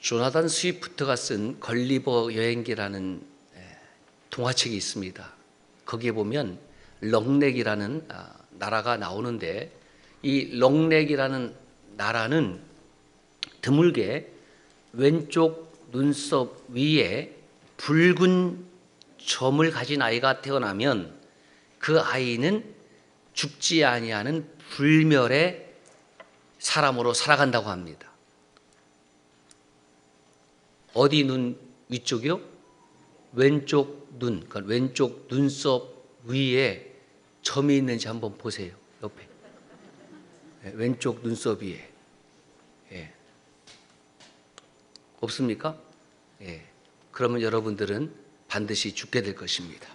조나단 스위프트가 쓴 걸리버 여행기라는 동화책이 있습니다. 거기에 보면 럭넥이라는 나라가 나오는데, 이 럭넥이라는 나라는 드물게 왼쪽 눈썹 위에 붉은 점을 가진 아이가 태어나면 그 아이는 죽지 아니하는 불멸의 사람으로 살아간다고 합니다. 어디 눈 위쪽이요? 왼쪽 눈, 그러니까 왼쪽 눈썹 위에 점이 있는지 한번 보세요. 옆에 왼쪽 눈썹 위에 없습니까? 그러면 여러분들은 반드시 죽게 될 것입니다.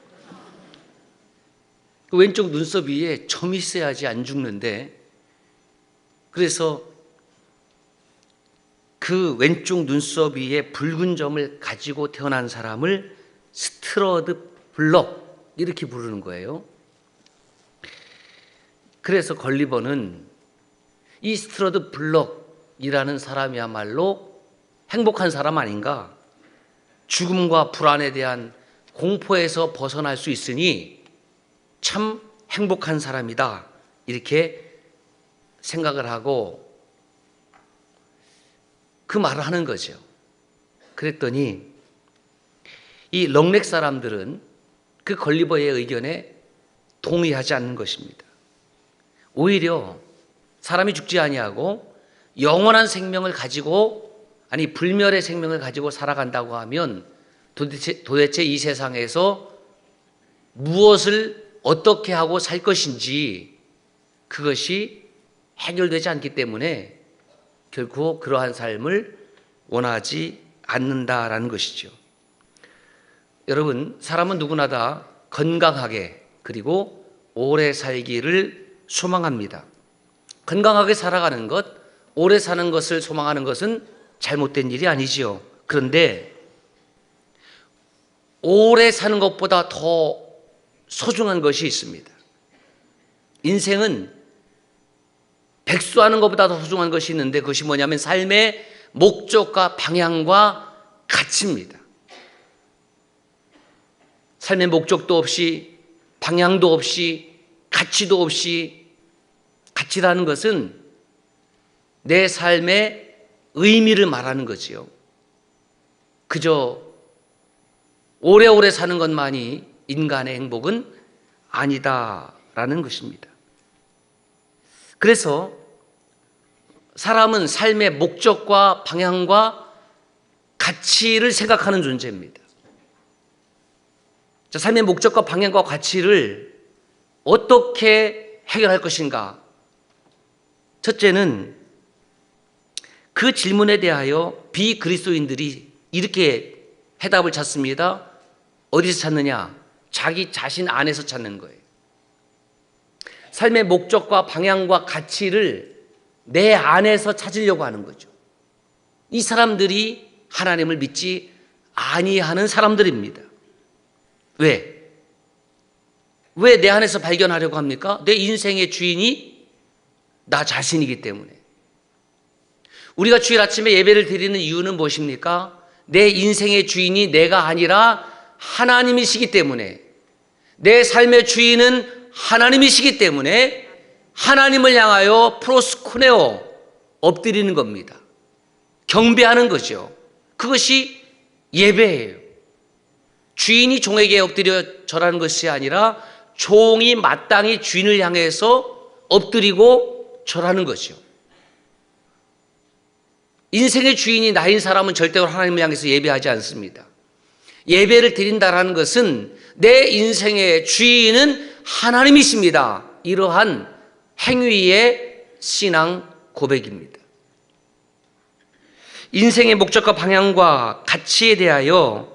그 왼쪽 눈썹 위에 점이 있어야지 안 죽는데, 그래서 그 왼쪽 눈썹 위에 붉은 점을 가지고 태어난 사람을 스트러드 블럭 이렇게 부르는 거예요. 그래서 걸리버는 이 스트러드 블럭이라는 사람이야말로 행복한 사람 아닌가, 죽음과 불안에 대한 공포에서 벗어날 수 있으니 참 행복한 사람이다, 이렇게 생각을 하고 그 말을 하는 거죠. 그랬더니 이 럭넥 사람들은 그 걸리버의 의견에 동의하지 않는 것입니다. 오히려 사람이 죽지 아니하고 영원한 생명을 가지고, 아니 불멸의 생명을 가지고 살아간다고 하면 도대체 이 세상에서 무엇을 어떻게 하고 살 것인지 그것이 해결되지 않기 때문에 결코 그러한 삶을 원하지 않는다라는 것이죠. 여러분, 사람은 누구나 다 건강하게 그리고 오래 살기를 소망합니다. 건강하게 살아가는 것, 오래 사는 것을 소망하는 것은 잘못된 일이 아니지요. 그런데 오래 사는 것보다 더 소중한 것이 있습니다. 인생은 백수하는 것보다 더 소중한 것이 있는데, 그것이 뭐냐면 삶의 목적과 방향과 가치입니다. 삶의 목적도 없이, 방향도 없이, 가치도 없이, 가치라는 것은 내 삶의 의미를 말하는 거지요. 그저 오래오래 사는 것만이 인간의 행복은 아니다라는 것입니다. 그래서 사람은 삶의 목적과 방향과 가치를 생각하는 존재입니다. 자, 삶의 목적과 방향과 가치를 어떻게 해결할 것인가? 첫째는 그 질문에 대하여 비그리스도인들이 이렇게 해답을 찾습니다. 어디서 찾느냐? 자기 자신 안에서 찾는 거예요. 삶의 목적과 방향과 가치를 내 안에서 찾으려고 하는 거죠. 이 사람들이 하나님을 믿지 아니하는 사람들입니다. 왜? 왜 내 안에서 발견하려고 합니까? 내 인생의 주인이 나 자신이기 때문에. 우리가 주일 아침에 예배를 드리는 이유는 무엇입니까? 내 인생의 주인이 내가 아니라 하나님이시기 때문에, 내 삶의 주인은 하나님이시기 때문에 하나님을 향하여 프로스코네오, 엎드리는 겁니다. 경배하는 거죠. 그것이 예배예요. 주인이 종에게 엎드려 절하는 것이 아니라 종이 마땅히 주인을 향해서 엎드리고 절하는 거죠. 인생의 주인이 나인 사람은 절대로 하나님을 향해서 예배하지 않습니다. 예배를 드린다라는 것은 내 인생의 주인은 하나님이십니다, 이러한 행위의 신앙 고백입니다. 인생의 목적과 방향과 가치에 대하여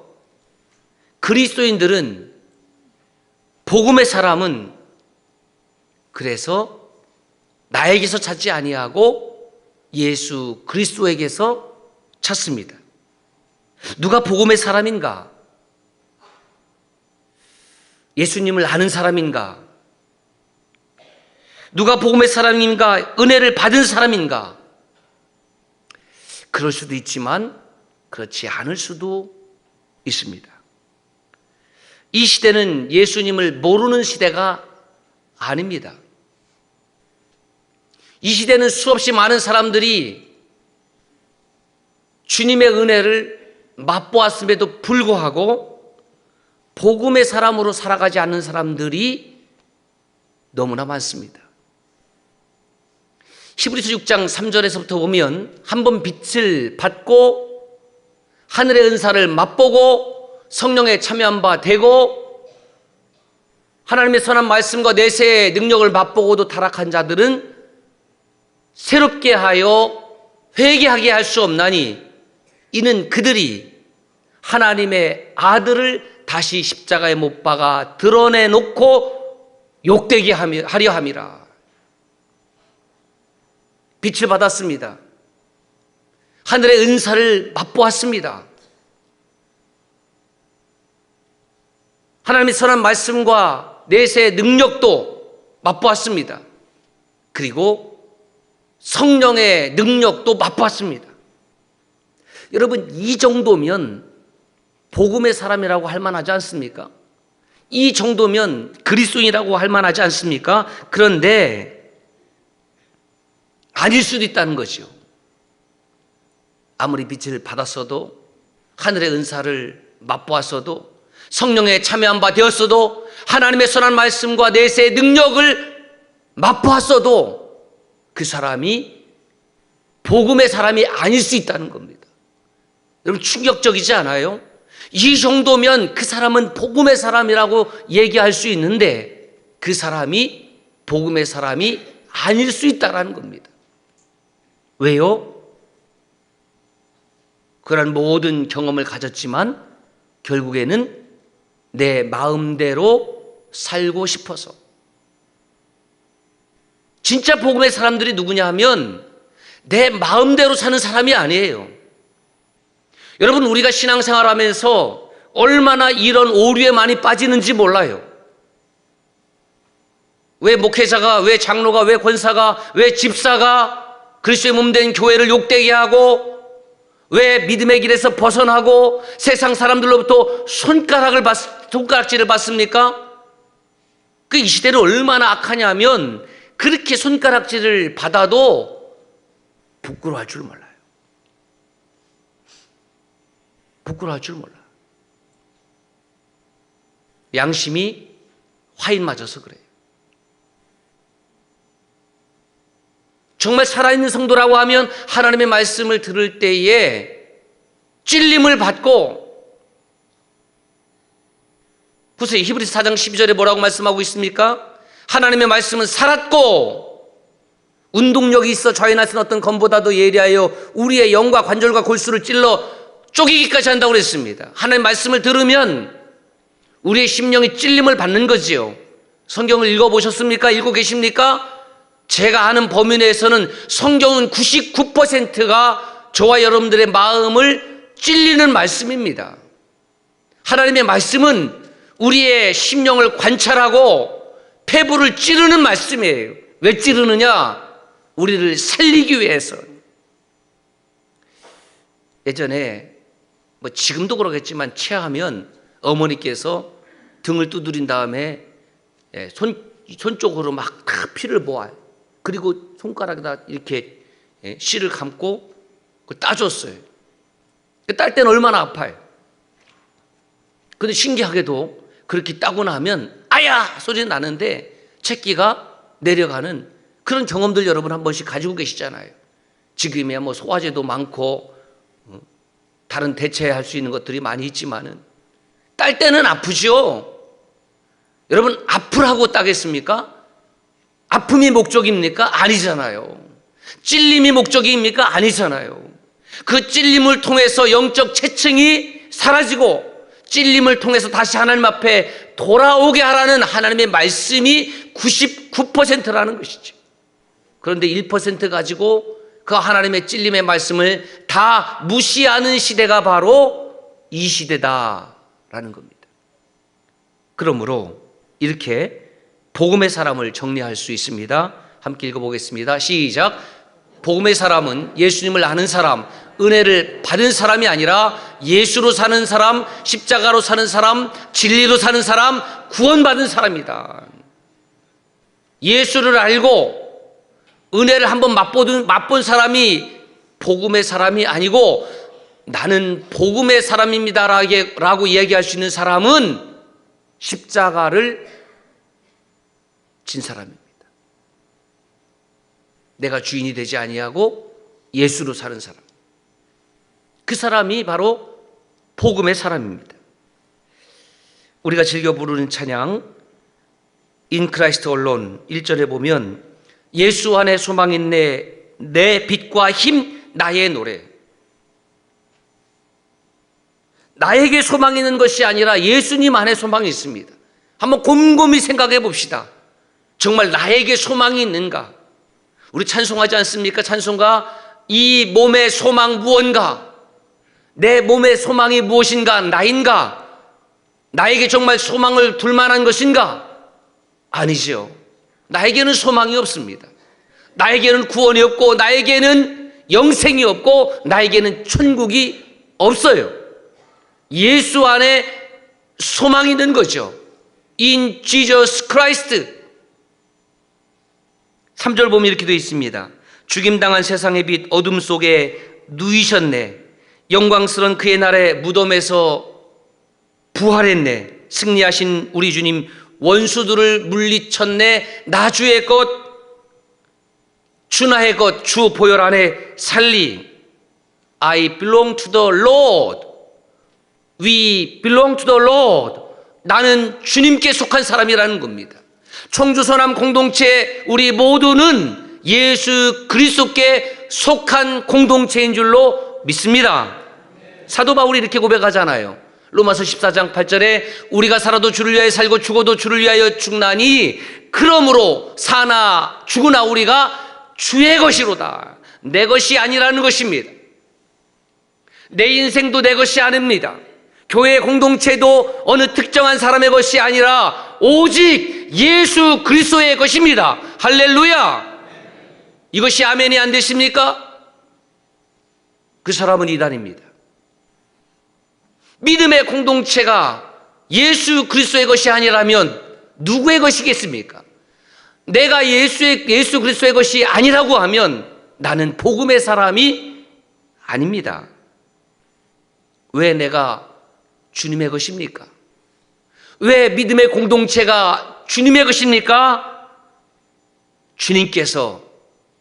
그리스도인들은, 복음의 사람은 그래서 나에게서 찾지 아니하고 예수 그리스도에게서 찾습니다. 누가 복음의 사람인가? 예수님을 아는 사람인가? 누가 복음의 사람인가? 은혜를 받은 사람인가? 그럴 수도 있지만 그렇지 않을 수도 있습니다. 이 시대는 예수님을 모르는 시대가 아닙니다. 이 시대는 수없이 많은 사람들이 주님의 은혜를 맛보았음에도 불구하고 복음의 사람으로 살아가지 않는 사람들이 너무나 많습니다. 히브리서 6장 3절에서부터 보면 한 번 빛을 받고 하늘의 은사를 맛보고 성령에 참여한 바 되고 하나님의 선한 말씀과 내세의 능력을 맛보고도 타락한 자들은 새롭게 하여 회개하게 할 수 없나니 이는 그들이 하나님의 아들을 다시 십자가에 못 박아 드러내놓고 욕되게 하려 함이라. 빛을 받았습니다. 하늘의 은사를 맛보았습니다. 하나님의 선한 말씀과 내세의 능력도 맛보았습니다. 그리고 성령의 능력도 맛보았습니다. 여러분, 이 정도면 복음의 사람이라고 할 만하지 않습니까? 이 정도면 그리스도인이라고 할 만하지 않습니까? 그런데 아닐 수도 있다는 거죠. 아무리 빛을 받았어도 하늘의 은사를 맛보았어도 성령에 참여한 바 되었어도 하나님의 선한 말씀과 내세의 능력을 맛보았어도 그 사람이 복음의 사람이 아닐 수 있다는 겁니다. 여러분, 충격적이지 않아요? 이 정도면 그 사람은 복음의 사람이라고 얘기할 수 있는데 그 사람이 복음의 사람이 아닐 수 있다는 겁니다. 왜요? 그런 모든 경험을 가졌지만 결국에는 내 마음대로 살고 싶어서. 진짜 복음의 사람들이 누구냐 하면 내 마음대로 사는 사람이 아니에요. 여러분, 우리가 신앙생활 하면서 얼마나 이런 오류에 많이 빠지는지 몰라요. 왜 목회자가, 왜 장로가, 왜 권사가, 왜 집사가 그리스도의 몸 된 교회를 욕되게 하고 왜 믿음의 길에서 벗어나고 세상 사람들로부터 손가락질을 받습니까? 그 이 시대는 얼마나 악하냐면 그렇게 손가락질을 받아도 부끄러워할 줄 몰라요. 부끄러워할 줄 몰라요. 양심이 화인 맞아서 그래요. 정말 살아있는 성도라고 하면 하나님의 말씀을 들을 때에 찔림을 받고, 보세요. 히브리서 4장 12절에 뭐라고 말씀하고 있습니까? 하나님의 말씀은 살았고 운동력이 있어 좌에 나선 어떤 검보다도 예리하여 우리의 영과 관절과 골수를 찔러 쪼개기까지 한다고 그랬습니다. 하나님의 말씀을 들으면 우리의 심령이 찔림을 받는 거지요. 성경을 읽어보셨습니까? 읽고 계십니까? 제가 아는 범위 내에서는 성경은 99%가 저와 여러분들의 마음을 찔리는 말씀입니다. 하나님의 말씀은 우리의 심령을 관찰하고 폐부를 찌르는 말씀이에요. 왜 찌르느냐? 우리를 살리기 위해서. 예전에 지금도 그러겠지만 체하면 어머니께서 등을 두드린 다음에 손 쪽으로 막 피를 모아요. 그리고 손가락에다 이렇게 씨를 감고 따줬어요. 딸 때는 얼마나 아파요. 근데 신기하게도 그렇게 따고 나면 아야 소리는 나는데 채기가 내려가는 그런 경험들 여러분 한 번씩 가지고 계시잖아요. 지금이야 소화제도 많고 다른 대체할 수 있는 것들이 많이 있지만은 딸 때는 아프죠. 여러분, 아프라고 따겠습니까? 아픔이 목적입니까? 아니잖아요. 찔림이 목적입니까? 아니잖아요. 그 찔림을 통해서 영적 체증이 사라지고 찔림을 통해서 다시 하나님 앞에 돌아오게 하라는 하나님의 말씀이 99%라는 것이죠. 그런데 1% 가지고 그 하나님의 찔림의 말씀을 다 무시하는 시대가 바로 이 시대다라는 겁니다. 그러므로 이렇게 복음의 사람을 정리할 수 있습니다. 함께 읽어보겠습니다. 시작. 복음의 사람은 예수님을 아는 사람, 은혜를 받은 사람이 아니라 예수로 사는 사람, 십자가로 사는 사람, 진리로 사는 사람, 구원받은 사람이다. 예수를 알고 은혜를 한번 맛본 사람이 복음의 사람이 아니고 나는 복음의 사람입니다라고 얘기할 수 있는 사람은 십자가를 진 사람입니다. 내가 주인이 되지 아니하고 예수로 사는 사람. 그 사람이 바로 복음의 사람입니다. 우리가 즐겨 부르는 찬양 In Christ Alone 1절에 보면 예수 안에 소망 있네 내 빛과 힘 나의 노래. 나에게 소망이 있는 것이 아니라 예수님 안에 소망이 있습니다. 한번 곰곰이 생각해 봅시다. 정말 나에게 소망이 있는가? 우리 찬송하지 않습니까? 찬송가 이 몸의 소망 무언가? 내 몸의 소망이 무엇인가? 나인가? 나에게 정말 소망을 둘 만한 것인가? 아니죠. 나에게는 소망이 없습니다. 나에게는 구원이 없고 나에게는 영생이 없고 나에게는 천국이 없어요. 예수 안에 소망이 있는 거죠. In Jesus Christ. 3절 보면 이렇게 되어 있습니다. 죽임당한 세상의 빛 어둠 속에 누이셨네. 영광스러운 그의 날에 무덤에서 부활했네. 승리하신 우리 주님 원수들을 물리쳤네. 나 주의 것 주나의 것 주 보혈 안에 살리. I belong to the Lord. We belong to the Lord. 나는 주님께 속한 사람이라는 겁니다. 청주서남 공동체 우리 모두는 예수 그리스도께 속한 공동체인 줄로 믿습니다. 사도 바울이 이렇게 고백하잖아요. 로마서 14장 8절에 우리가 살아도 주를 위하여 살고 죽어도 주를 위하여 죽나니 그러므로 사나 죽으나 우리가 주의 것이로다. 내 것이 아니라는 것입니다. 내 인생도 내 것이 아닙니다. 교회 공동체도 어느 특정한 사람의 것이 아니라 오직 예수 그리스도의 것입니다. 할렐루야. 이것이 아멘이 안 되십니까? 그 사람은 이단입니다. 믿음의 공동체가 예수 그리스도의 것이 아니라면 누구의 것이겠습니까? 내가 예수 그리스도의 것이 아니라고 하면 나는 복음의 사람이 아닙니다. 왜 내가 주님의 것입니까? 왜 믿음의 공동체가 주님의 것입니까? 주님께서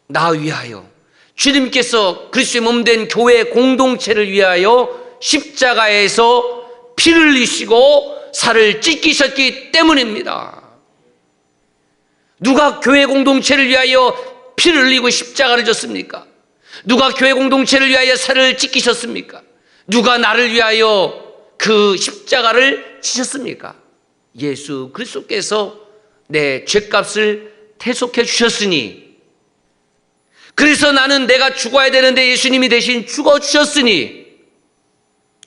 나 위하여, 주님께서 그리스도의 몸된 교회 공동체를 위하여 십자가에서 피를 흘리시고 살을 찢기셨기 때문입니다. 누가 교회 공동체를 위하여 피를 흘리고 십자가를 졌습니까? 누가 교회 공동체를 위하여 살을 찢기셨습니까? 누가 나를 위하여 그 십자가를 지셨습니까? 예수 그리스도께서 내 죄값을 대속해 주셨으니, 그래서 나는 내가 죽어야 되는데 예수님이 대신 죽어 주셨으니,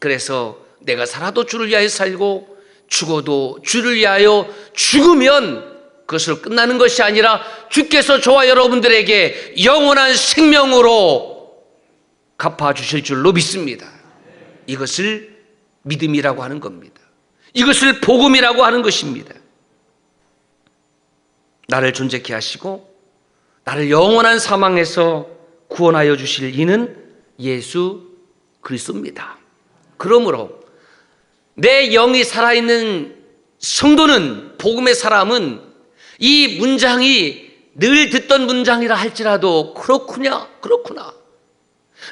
그래서 내가 살아도 주를 위하여 살고 죽어도 주를 위하여 죽으면 그것으로 끝나는 것이 아니라 주께서 저와 여러분들에게 영원한 생명으로 갚아주실 줄로 믿습니다. 이것을 믿음이라고 하는 겁니다. 이것을 복음이라고 하는 것입니다. 나를 존재케 하시고 나를 영원한 사망에서 구원하여 주실 이는 예수 그리스도입니다. 그러므로 내 영이 살아있는 성도는, 복음의 사람은 이 문장이 늘 듣던 문장이라 할지라도 그렇구나.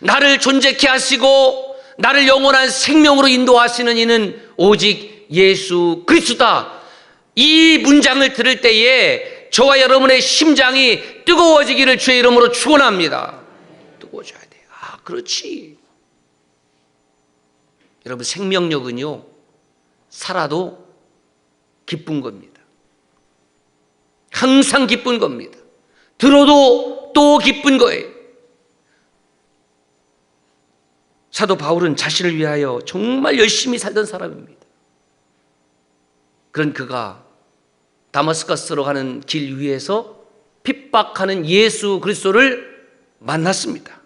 나를 존재케 하시고 나를 영원한 생명으로 인도하시는 이는 오직 예수 그리스도다. 이 문장을 들을 때에 저와 여러분의 심장이 뜨거워지기를 주의 이름으로 축원합니다. 뜨거워져야 돼요. 아, 그렇지. 여러분, 생명력은요, 살아도 기쁜 겁니다. 항상 기쁜 겁니다. 들어도 또 기쁜 거예요. 사도 바울은 자신을 위하여 정말 열심히 살던 사람입니다. 그런 그가 다마스커스로 가는 길 위에서 핍박하는 예수 그리스도를 만났습니다.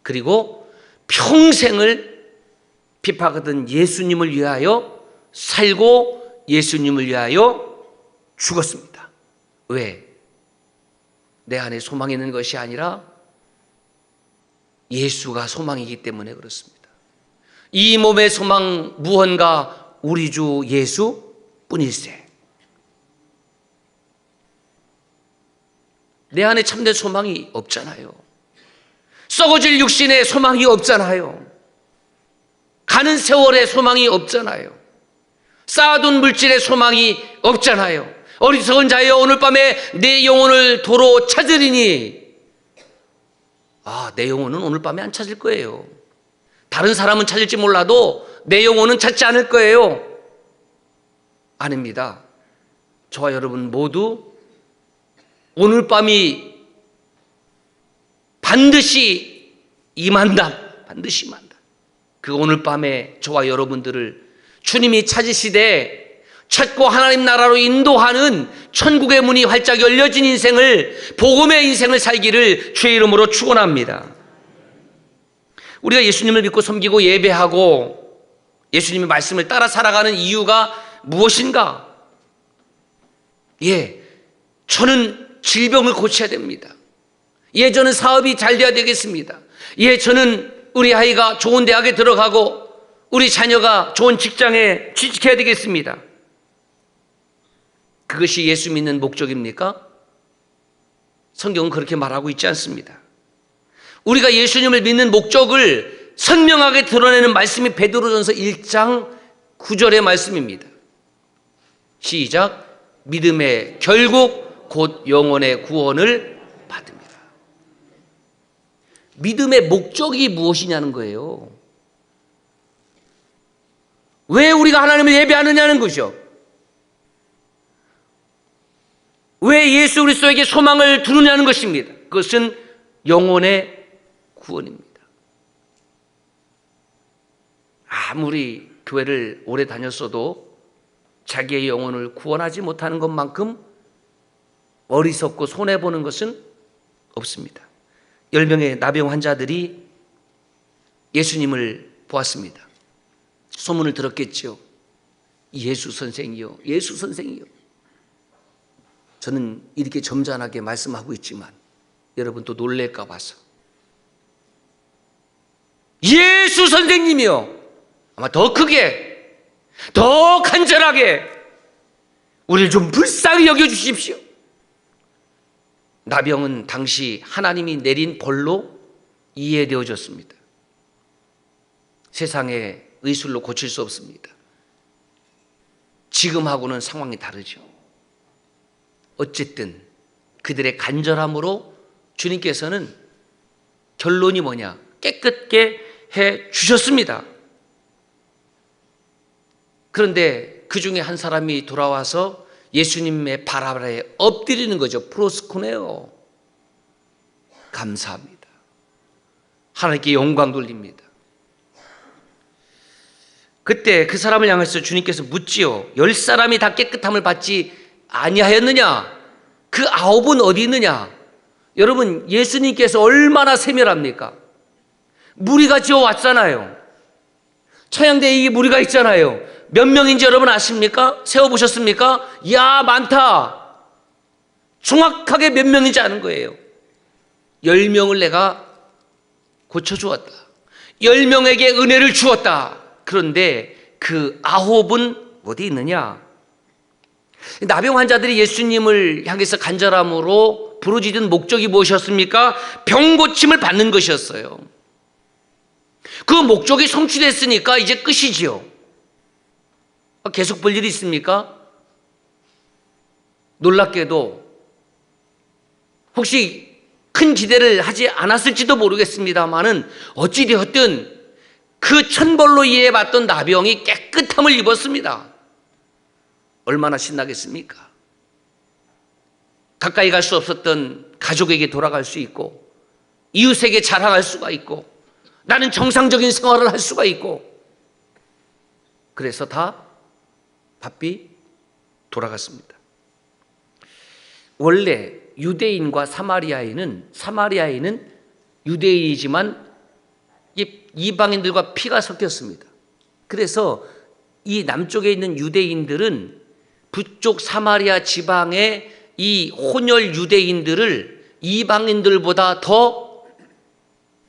그리고 평생을 핍박하던 예수님을 위하여 살고 예수님을 위하여 죽었습니다. 왜? 내 안에 소망이 있는 것이 아니라 예수가 소망이기 때문에 그렇습니다. 이 몸의 소망 무언가 우리 주 예수 뿐일세. 내 안에 참된 소망이 없잖아요. 썩어질 육신에 소망이 없잖아요. 가는 세월에 소망이 없잖아요. 쌓아둔 물질에 소망이 없잖아요. 어리석은 자여 오늘 밤에 내 영혼을 도로 찾으리니, 내 영혼은 오늘 밤에 안 찾을 거예요. 다른 사람은 찾을지 몰라도 내 영혼은 찾지 않을 거예요. 아닙니다. 저와 여러분 모두 오늘 밤이 반드시 임한다. 반드시 임한다. 그 오늘 밤에 저와 여러분들을 주님이 찾으시되 찾고 하나님 나라로 인도하는 천국의 문이 활짝 열려진 인생을, 복음의 인생을 살기를 주의 이름으로 축원합니다. 우리가 예수님을 믿고 섬기고 예배하고 예수님의 말씀을 따라 살아가는 이유가 무엇인가? 저는 질병을 고쳐야 됩니다. 저는 사업이 잘 돼야 되겠습니다. 저는 우리 아이가 좋은 대학에 들어가고 우리 자녀가 좋은 직장에 취직해야 되겠습니다. 그것이 예수 믿는 목적입니까? 성경은 그렇게 말하고 있지 않습니다. 우리가 예수님을 믿는 목적을 선명하게 드러내는 말씀이 베드로전서 1장 9절의 말씀입니다. 시작. 믿음의 결국 곧 영혼의 구원을 받습니다. 믿음의 목적이 무엇이냐는 거예요. 왜 우리가 하나님을 예배하느냐는 것이죠. 왜 예수 그리스도에게 소망을 두느냐는 것입니다. 그것은 영혼의 구원입니다. 아무리 교회를 오래 다녔어도 자기의 영혼을 구원하지 못하는 것만큼 어리석고 손해보는 것은 없습니다. 10명의 나병 환자들이 예수님을 보았습니다. 소문을 들었겠죠. 예수 선생이요, 예수 선생이요. 저는 이렇게 점잖하게 말씀하고 있지만 여러분 또 놀랄까 봐서 예수 선생님이요, 아마 더 크게, 더 간절하게 우리를 좀 불쌍히 여겨주십시오. 나병은 당시 하나님이 내린 벌로 이해되어졌습니다. 세상의 의술로 고칠 수 없습니다. 지금하고는 상황이 다르죠. 어쨌든 그들의 간절함으로 주님께서는 결론이 뭐냐? 깨끗게 해 주셨습니다. 그런데 그 중에 한 사람이 돌아와서 예수님의 발 아래 엎드리는 거죠. 프로스코네요. 감사합니다. 하나님께 영광 돌립니다. 그때 그 사람을 향해서 주님께서 묻지요. 10사람이 다 깨끗함을 받지 아니하였느냐? 그 9은 어디 있느냐? 여러분, 예수님께서 얼마나 세밀합니까? 무리가 지어왔잖아요. 처양대에 이 무리가 있잖아요. 몇 명인지 여러분 아십니까? 세어보셨습니까? 이야, 많다. 정확하게 몇 명인지 아는 거예요. 10명을 내가 고쳐주었다. 10명에게 은혜를 주었다. 그런데 그 9은 어디 있느냐? 나병 환자들이 예수님을 향해서 간절함으로 부르짖은 목적이 무엇이었습니까? 병 고침을 받는 것이었어요. 그 목적이 성취됐으니까 이제 끝이지요. 계속 볼 일이 있습니까? 놀랍게도 혹시 큰 기대를 하지 않았을지도 모르겠습니다만은 어찌되었든 그 천벌로 이해받던 나병이 깨끗함을 입었습니다. 얼마나 신나겠습니까? 가까이 갈 수 없었던 가족에게 돌아갈 수 있고, 이웃에게 자랑할 수가 있고, 나는 정상적인 생활을 할 수가 있고, 그래서 다 바삐 돌아갔습니다. 원래 유대인과 사마리아인은 유대인이지만 이방인들과 피가 섞였습니다. 그래서 이 남쪽에 있는 유대인들은 북쪽 사마리아 지방의 이 혼혈 유대인들을 이방인들보다 더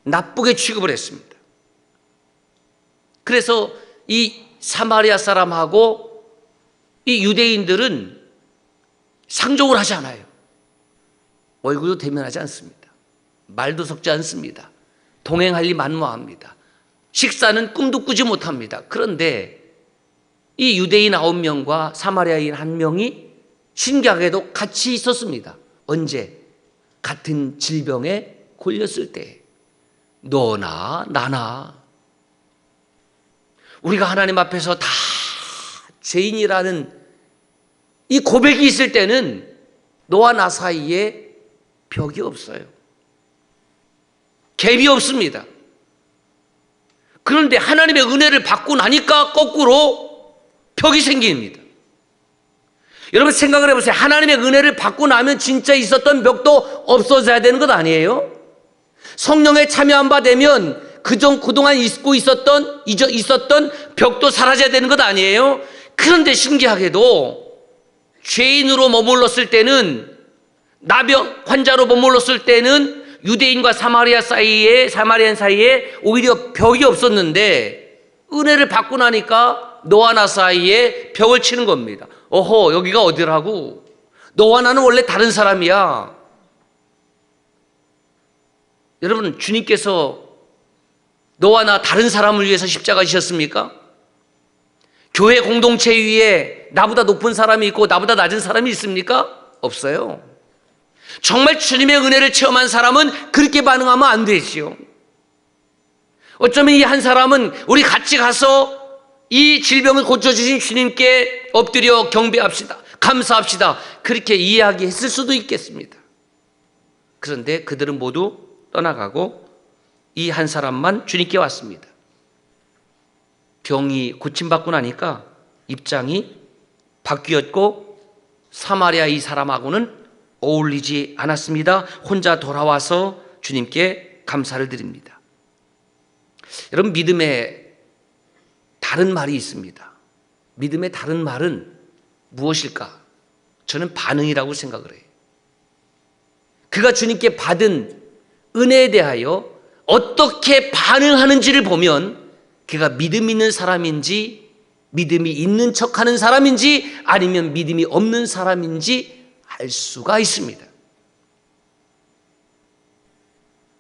나쁘게 취급을 했습니다. 그래서 이 사마리아 사람하고 이 유대인들은 상종을 하지 않아요. 얼굴도 대면하지 않습니다. 말도 섞지 않습니다. 동행할 리 만무합니다. 식사는 꿈도 꾸지 못합니다. 그런데 이 유대인 9명과 사마리아인 1명이 신기하게도 같이 있었습니다. 언제? 같은 질병에 걸렸을 때. 너나 나나 우리가 하나님 앞에서 다 죄인이라는 이 고백이 있을 때는 너와 나 사이에 벽이 없어요. 갭이 없습니다. 그런데 하나님의 은혜를 받고 나니까 거꾸로 벽이 생깁니다. 여러분 생각을 해보세요. 하나님의 은혜를 받고 나면 진짜 있었던 벽도 없어져야 되는 것 아니에요? 성령에 참여한 바 되면 그동안 있었던 벽도 사라져야 되는 것 아니에요? 그런데 신기하게도 죄인으로 머물렀을 때는, 나병 환자로 머물렀을 때는 유대인과 사마리아인 사이에 오히려 벽이 없었는데 은혜를 받고 나니까 너와 나 사이에 벽을 치는 겁니다. 어허, 여기가 어디라고? 너와 나는 원래 다른 사람이야. 여러분, 주님께서 너와 나 다른 사람을 위해서 십자가 지셨습니까? 교회 공동체 위에 나보다 높은 사람이 있고 나보다 낮은 사람이 있습니까? 없어요. 정말 주님의 은혜를 체험한 사람은 그렇게 반응하면 안 되지요. 어쩌면 이 한 사람은 우리 같이 가서 이 질병을 고쳐주신 주님께 엎드려 경배합시다, 감사합시다, 그렇게 이야기했을 수도 있겠습니다. 그런데 그들은 모두 떠나가고 이 한 사람만 주님께 왔습니다. 병이 고침받고 나니까 입장이 바뀌었고 사마리아 이 사람하고는 어울리지 않았습니다. 혼자 돌아와서 주님께 감사를 드립니다. 여러분, 믿음의 다른 말이 있습니다. 믿음의 다른 말은 무엇일까? 저는 반응이라고 생각을 해요. 그가 주님께 받은 은혜에 대하여 어떻게 반응하는지를 보면 그가 믿음 있는 사람인지, 믿음이 있는 척하는 사람인지, 아니면 믿음이 없는 사람인지 알 수가 있습니다.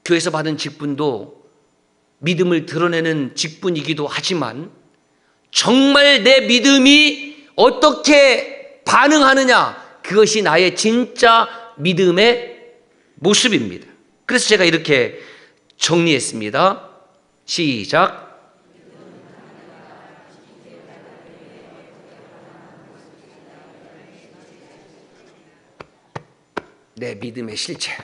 교회에서 받은 직분도 믿음을 드러내는 직분이기도 하지만 정말 내 믿음이 어떻게 반응하느냐, 그것이 나의 진짜 믿음의 모습입니다. 그래서 제가 이렇게 정리했습니다. 시작. 내 믿음의 실체.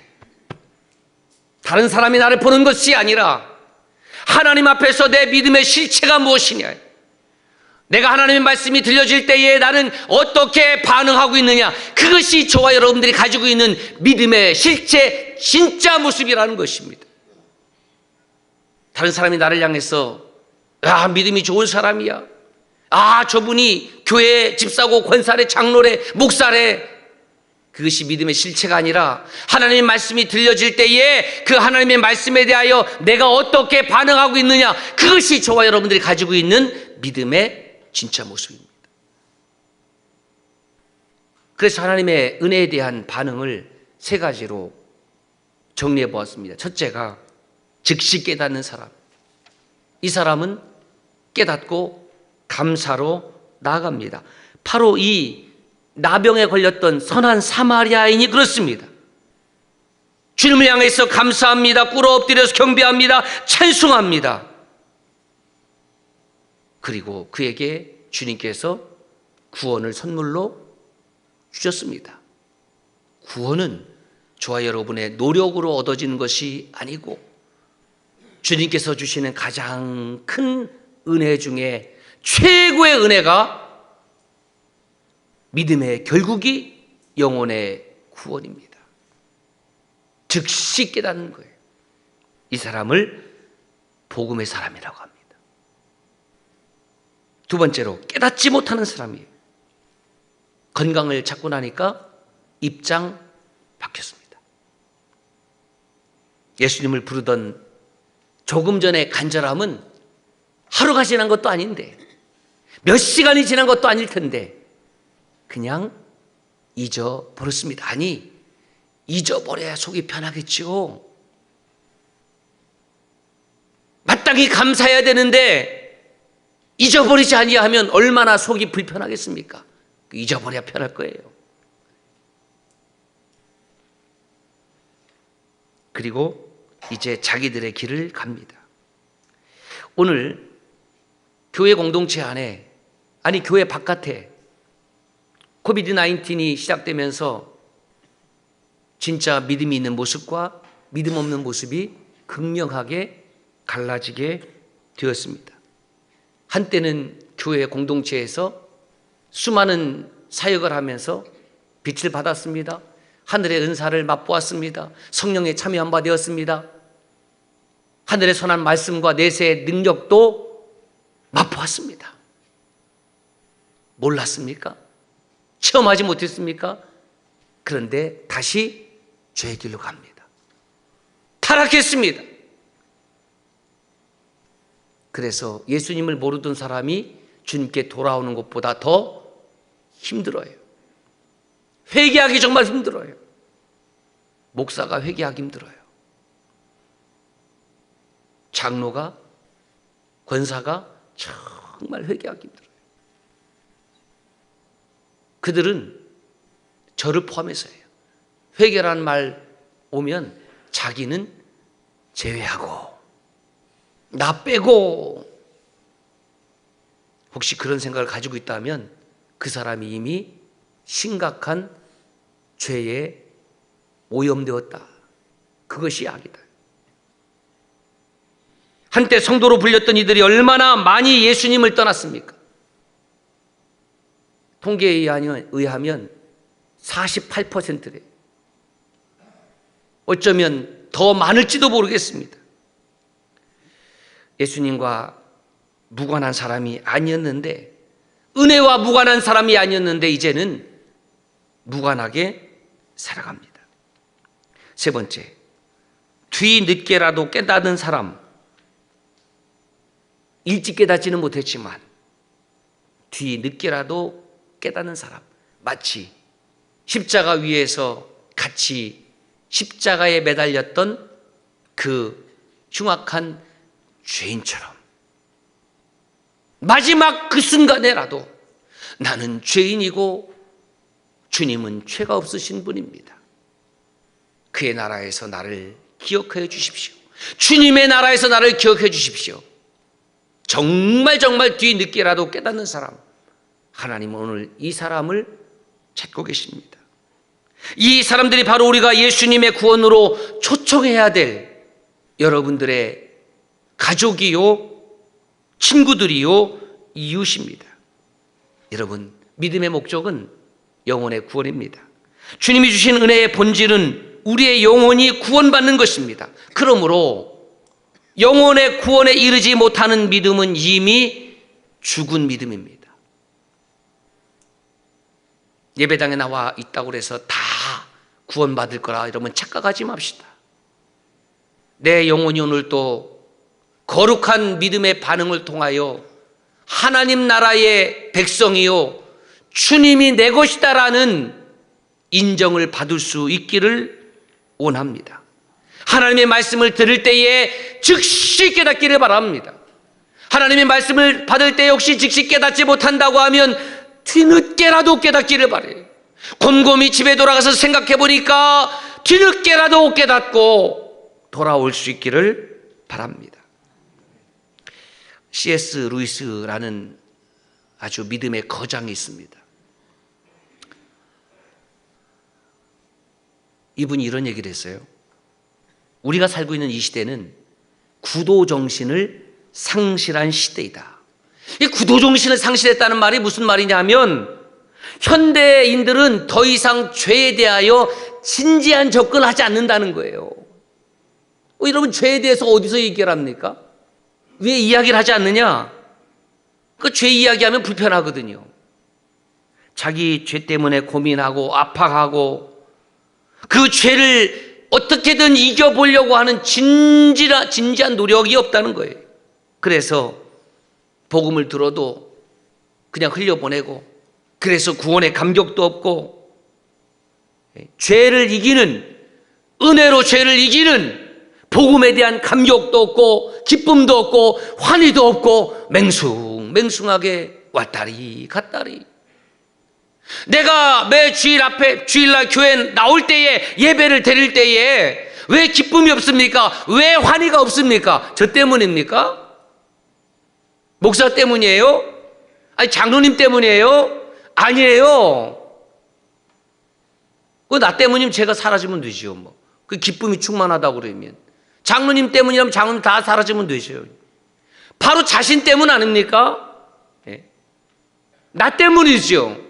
다른 사람이 나를 보는 것이 아니라 하나님 앞에서 내 믿음의 실체가 무엇이냐, 내가 하나님의 말씀이 들려질 때에 나는 어떻게 반응하고 있느냐, 그것이 저와 여러분들이 가지고 있는 믿음의 실체, 진짜 모습이라는 것입니다. 다른 사람이 나를 향해서 아, 믿음이 좋은 사람이야, 아, 저분이 교회 집사고 권사래 장로래 목사래, 그것이 믿음의 실체가 아니라 하나님의 말씀이 들려질 때에 그 하나님의 말씀에 대하여 내가 어떻게 반응하고 있느냐, 그것이 저와 여러분들이 가지고 있는 믿음의 진짜 모습입니다. 그래서 하나님의 은혜에 대한 반응을 3가지로 정리해 보았습니다. 첫째가 즉시 깨닫는 사람. 이 사람은 깨닫고 감사로 나아갑니다. 바로 이 나병에 걸렸던 선한 사마리아인이 그렇습니다. 주님을 향해서 감사합니다, 꿇어 엎드려서 경배합니다, 찬송합니다. 그리고 그에게 주님께서 구원을 선물로 주셨습니다. 구원은 저와 여러분의 노력으로 얻어지는 것이 아니고 주님께서 주시는 가장 큰 은혜 중에 최고의 은혜가 믿음의 결국이 영혼의 구원입니다. 즉시 깨닫는 거예요. 이 사람을 복음의 사람이라고 합니다. 두 번째로 깨닫지 못하는 사람이에요. 건강을 찾고 나니까 입장 바뀌었습니다. 예수님을 부르던 조금 전의 간절함은 하루가 지난 것도 아닌데, 몇 시간이 지난 것도 아닐 텐데 그냥 잊어버렸습니다. 아니, 잊어버려야 속이 편하겠죠. 마땅히 감사해야 되는데 잊어버리지 아니하면 얼마나 속이 불편하겠습니까? 잊어버려야 편할 거예요. 그리고 이제 자기들의 길을 갑니다. 오늘 교회 공동체 안에, 아니 교회 바깥에 코비드-19이 시작되면서 진짜 믿음이 있는 모습과 믿음 없는 모습이 극명하게 갈라지게 되었습니다. 한때는 교회 공동체에서 수많은 사역을 하면서 빛을 받았습니다. 하늘의 은사를 맛보았습니다. 성령에 참여한 바 되었습니다. 하늘의 선한 말씀과 내세의 능력도 맛보았습니다. 몰랐습니까? 체험하지 못했습니까? 그런데 다시 죄의 길로 갑니다. 타락했습니다. 그래서 예수님을 모르던 사람이 주님께 돌아오는 것보다 더 힘들어요. 회개하기 정말 힘들어요. 목사가 회개하기 힘들어요. 장로가, 권사가 정말 회개하기 힘들어요. 그들은 저를 포함해서예요. 회개라는 말 오면 자기는 제외하고 나 빼고, 혹시 그런 생각을 가지고 있다면 그 사람이 이미 심각한 죄에 오염되었다. 그것이 악이다. 한때 성도로 불렸던 이들이 얼마나 많이 예수님을 떠났습니까? 통계에 의하면 48%래요. 어쩌면 더 많을지도 모르겠습니다. 예수님과 무관한 사람이 아니었는데, 은혜와 무관한 사람이 아니었는데 이제는 무관하게 살아갑니다. 세 번째, 뒤늦게라도 깨닫는 사람. 일찍 깨닫지는 못했지만 뒤늦게라도 깨닫는 사람. 마치 십자가 위에서 같이 십자가에 매달렸던 그 흉악한 죄인처럼 마지막 그 순간에라도 나는 죄인이고 주님은 죄가 없으신 분입니다. 그의 나라에서 나를 기억하여 주십시오. 주님의 나라에서 나를 기억해 주십시오. 정말 뒤늦게라도 깨닫는 사람, 하나님은 오늘 이 사람을 찾고 계십니다. 이 사람들이 바로 우리가 예수님의 구원으로 초청해야 될 여러분들의 가족이요, 친구들이요, 이웃입니다. 여러분, 믿음의 목적은 영혼의 구원입니다. 주님이 주신 은혜의 본질은 우리의 영혼이 구원받는 것입니다. 그러므로 영혼의 구원에 이르지 못하는 믿음은 이미 죽은 믿음입니다. 예배당에 나와 있다고 해서 다 구원받을 거라 이러면 착각하지 맙시다. 내 영혼이 오늘 또 거룩한 믿음의 반응을 통하여 하나님 나라의 백성이요 주님이 내 것이다라는 인정을 받을 수 있기를 원합니다. 하나님의 말씀을 들을 때에 즉시 깨닫기를 바랍니다. 하나님의 말씀을 받을 때 역시 즉시 깨닫지 못한다고 하면 뒤늦게라도 깨닫기를 바라요. 곰곰이 집에 돌아가서 생각해 보니까 뒤늦게라도 깨닫고 돌아올 수 있기를 바랍니다. C.S. 루이스라는 아주 믿음의 거장이 있습니다. 이분이 이런 얘기를 했어요. 우리가 살고 있는 이 시대는 구도정신을 상실한 시대이다. 이 구도정신을 상실했다는 말이 무슨 말이냐면 현대인들은 더 이상 죄에 대하여 진지한 접근을 하지 않는다는 거예요. 여러분, 죄에 대해서 어디서 얘기를 합니까? 왜 이야기를 하지 않느냐? 그 죄 이야기하면 불편하거든요. 자기 죄 때문에 고민하고 아파하고 그 죄를 어떻게든 이겨보려고 하는 진지한 노력이 없다는 거예요. 그래서 복음을 들어도 그냥 흘려보내고, 그래서 구원의 감격도 없고, 죄를 이기는, 은혜로 죄를 이기는 복음에 대한 감격도 없고 기쁨도 없고 환희도 없고 맹숭맹숭하게 왔다리 갔다리. 내가 매 주일 앞에 주일날 교회 나올 때에, 예배를 드릴 때에 왜 기쁨이 없습니까? 왜 환희가 없습니까? 저 때문입니까? 목사 때문이에요? 아니 장로님 때문이에요? 아니에요. 그 나 때문이면 제가 사라지면 되지요. 뭐 그 기쁨이 충만하다고 그러면, 장로님 때문이라면 장로님 다 사라지면 되죠. 바로 자신 때문 아닙니까? 예? 나 때문이죠.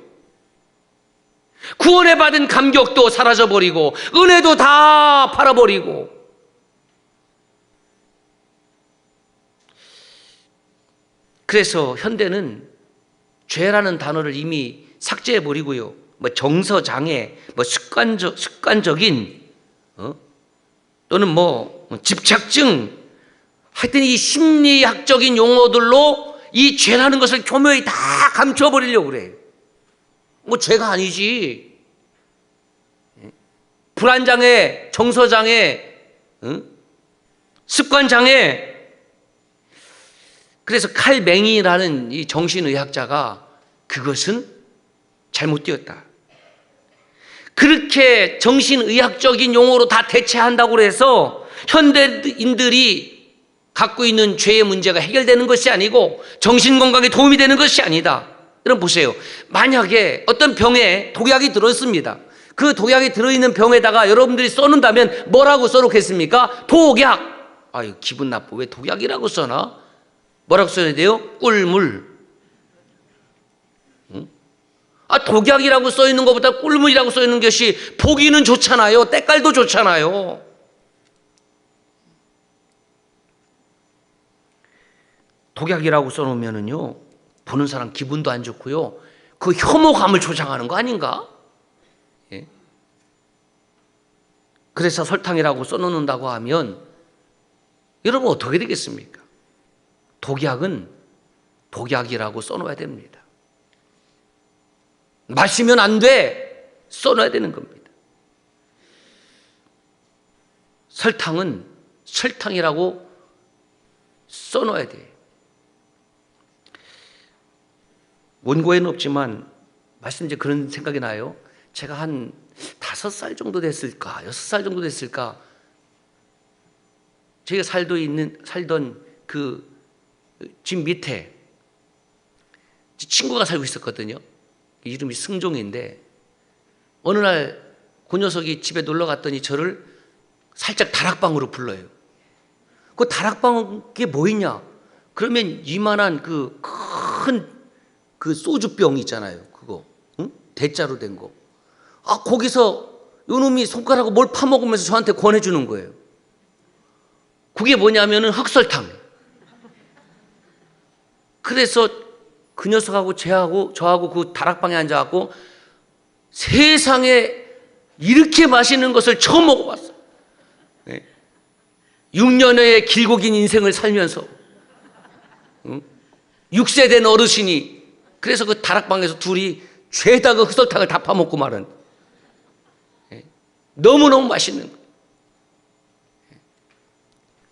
구원에 받은 감격도 사라져버리고 은혜도 다 팔아버리고. 그래서 현대는 죄라는 단어를 이미 삭제해버리고요, 뭐 정서장애, 뭐 습관적인 또는 뭐 집착증, 하여튼 이 심리학적인 용어들로 이 죄라는 것을 교묘히 다 감춰버리려고 그래요. 뭐 죄가 아니지. 불안장애, 정서장애, 습관장애. 그래서 칼 맹이라는 이 정신의학자가 그것은 잘못되었다, 그렇게 정신의학적인 용어로 다 대체한다고 해서 현대인들이 갖고 있는 죄의 문제가 해결되는 것이 아니고 정신건강에 도움이 되는 것이 아니다. 여러분 보세요. 만약에 어떤 병에 독약이 들어있습니다. 그 독약이 들어있는 병에다가 여러분들이 써놓는다면 뭐라고 써놓겠습니까? 독약. 아유, 기분 나빠. 왜 독약이라고 써나? 뭐라고 써야 돼요? 꿀물. 독약이라고 써있는 것보다 꿀물이라고 써있는 것이 보기는 좋잖아요. 때깔도 좋잖아요. 독약이라고 써놓으면은요, 보는 사람 기분도 안 좋고요, 그 혐오감을 조장하는 거 아닌가? 예? 그래서 설탕이라고 써놓는다고 하면 여러분 어떻게 되겠습니까? 독약은 독약이라고 써놓아야 됩니다. 마시면 안 돼, 써놔야 되는 겁니다. 설탕은 설탕이라고 써놔야 돼. 원고에는 없지만 말씀드린 그런 생각이 나요. 제가 한 5살 정도 됐을까, 6살 정도 됐을까, 제가 살던 그 집 밑에 친구가 살고 있었거든요. 이름이 승종인데, 어느 날 그 녀석이 집에 놀러 갔더니 저를 살짝 다락방으로 불러요. 그 다락방에 뭐 있냐? 그러면 이만한 그 큰 그 소주병 있잖아요. 그거, 응? 대자로 된 거. 거기서 요놈이 손가락으로 뭘 파먹으면서 저한테 권해주는 거예요. 그게 뭐냐면은 흑설탕. 그래서 그 녀석하고 저하고 그 다락방에 앉아갖고 세상에 이렇게 맛있는 것을 처음 먹어봤어요. 6년의 길고 긴 인생을 살면서 6세 된 어르신이, 그래서 그 다락방에서 둘이 죄다 그 흑설탕을 다 파먹고 말은, 너무너무 맛있는 거예요.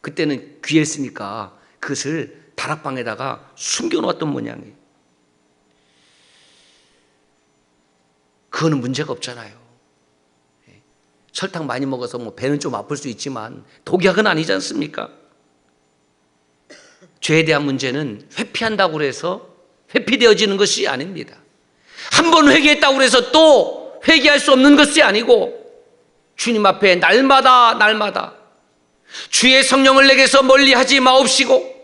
그때는 귀했으니까 그것을 다락방에다가 숨겨놓았던 모양이에요. 그거는 문제가 없잖아요. 설탕 많이 먹어서 뭐 배는 좀 아플 수 있지만 독약은 아니지 않습니까? 죄에 대한 문제는 회피한다고 해서 회피되어지는 것이 아닙니다. 한 번 회개했다고 해서 또 회개할 수 없는 것이 아니고, 주님 앞에 날마다 주의 성령을 내게서 멀리하지 마옵시고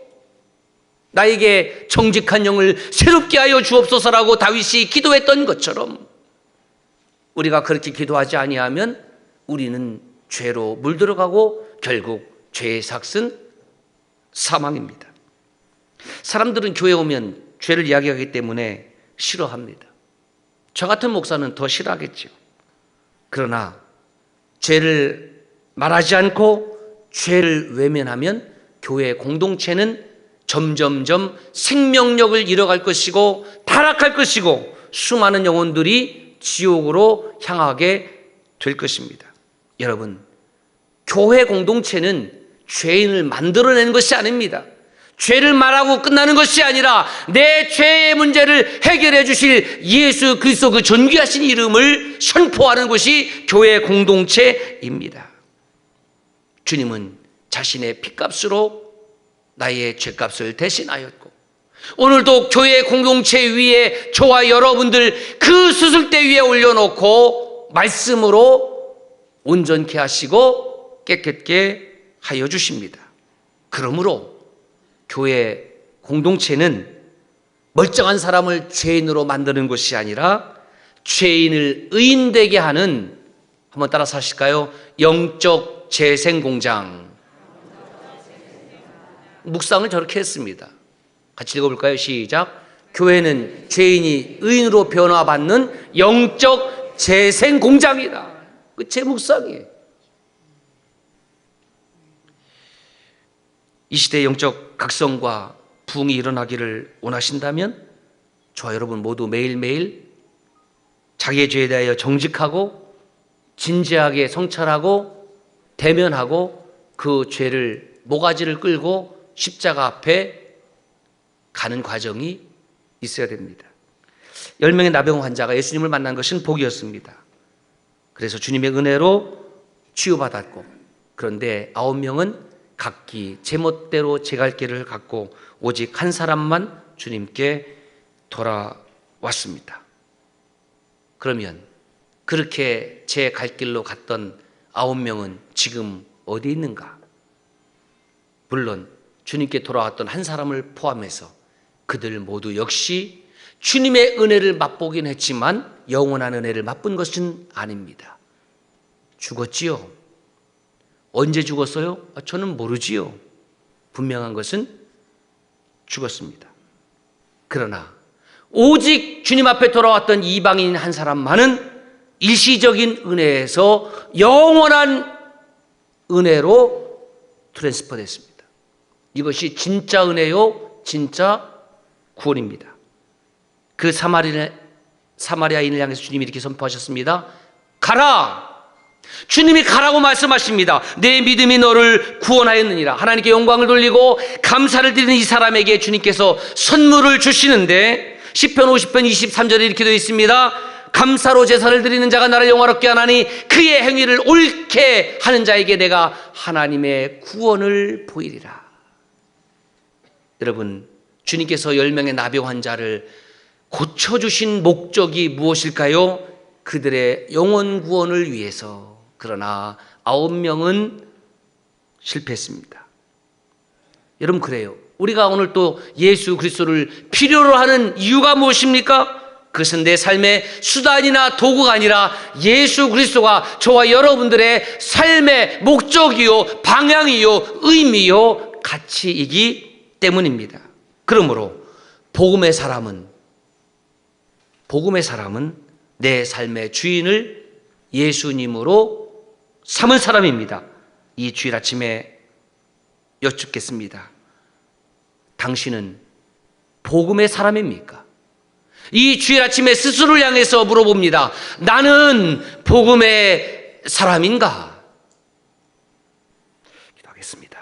나에게 정직한 영을 새롭게 하여 주옵소서라고 다윗이 기도했던 것처럼, 우리가 그렇게 기도하지 아니하면 우리는 죄로 물들어가고 결국 죄의 삭은 사망입니다. 사람들은 교회 오면 죄를 이야기하기 때문에 싫어합니다. 저 같은 목사는 더 싫어하겠죠. 그러나 죄를 말하지 않고 죄를 외면하면 교회 공동체는 점점점 생명력을 잃어갈 것이고 타락할 것이고 수많은 영혼들이 지옥으로 향하게 될 것입니다. 여러분, 교회 공동체는 죄인을 만들어내는 것이 아닙니다. 죄를 말하고 끝나는 것이 아니라 내 죄의 문제를 해결해 주실 예수 그리스도 그 존귀하신 이름을 선포하는 것이 교회 공동체입니다. 주님은 자신의 피값으로 나의 죄값을 대신하였고 오늘도 교회 공동체 위에 저와 여러분들 그 수술대 위에 올려놓고 말씀으로 온전케 하시고 깨끗게 하여 주십니다. 그러므로 교회 공동체는 멀쩡한 사람을 죄인으로 만드는 것이 아니라 죄인을 의인되게 하는, 한번 따라서 하실까요? 영적 재생공장. 묵상을 저렇게 했습니다. 같이 읽어볼까요? 시작. 교회는 죄인이 의인으로 변화받는 영적 재생공장이다. 그 제 묵상이에요. 이 시대의 영적 각성과 부흥이 일어나기를 원하신다면 저와 여러분 모두 매일매일 자기의 죄에 대하여 정직하고 진지하게 성찰하고 대면하고 그 죄를 모가지를 끌고 십자가 앞에 가는 과정이 있어야 됩니다. 10명의 나병 환자가 예수님을 만난 것은 복이었습니다. 그래서 주님의 은혜로 치유받았고, 그런데 9명은 각기 제멋대로 제 갈 길을 갔고 오직 한 사람만 주님께 돌아왔습니다. 그러면 그렇게 제 갈 길로 갔던 9명은 지금 어디 있는가? 물론 주님께 돌아왔던 한 사람을 포함해서 그들 모두 역시 주님의 은혜를 맛보긴 했지만 영원한 은혜를 맛본 것은 아닙니다. 죽었지요? 언제 죽었어요? 저는 모르지요. 분명한 것은 죽었습니다. 그러나 오직 주님 앞에 돌아왔던 이방인 한 사람만은 일시적인 은혜에서 영원한 은혜로 트랜스퍼 됐습니다. 이것이 진짜 은혜요, 진짜 구원입니다. 그 사마리아인을 향해서 주님이 이렇게 선포하셨습니다. 가라! 주님이 가라고 말씀하십니다. 내 믿음이 너를 구원하였느니라. 하나님께 영광을 돌리고 감사를 드리는 이 사람에게 주님께서 선물을 주시는데 시편 50편 23절에 이렇게 되어 있습니다. 감사로 제사를 드리는 자가 나를 영화롭게 하나니 그의 행위를 옳게 하는 자에게 내가 하나님의 구원을 보이리라. 여러분, 주님께서 10명의 나병 환자를 고쳐주신 목적이 무엇일까요? 그들의 영혼 구원을 위해서. 그러나 9명은 실패했습니다. 여러분, 그래요. 우리가 오늘 또 예수 그리스도를 필요로 하는 이유가 무엇입니까? 그것은 내 삶의 수단이나 도구가 아니라 예수 그리스도가 저와 여러분들의 삶의 목적이요, 방향이요, 의미요, 가치이기 때문입니다. 그러므로 복음의 사람은 내 삶의 주인을 예수님으로 삼은 사람입니다. 이 주일 아침에 여쭙겠습니다. 당신은 복음의 사람입니까? 이 주일 아침에 스스로를 향해서 물어봅니다. 나는 복음의 사람인가? 기도하겠습니다.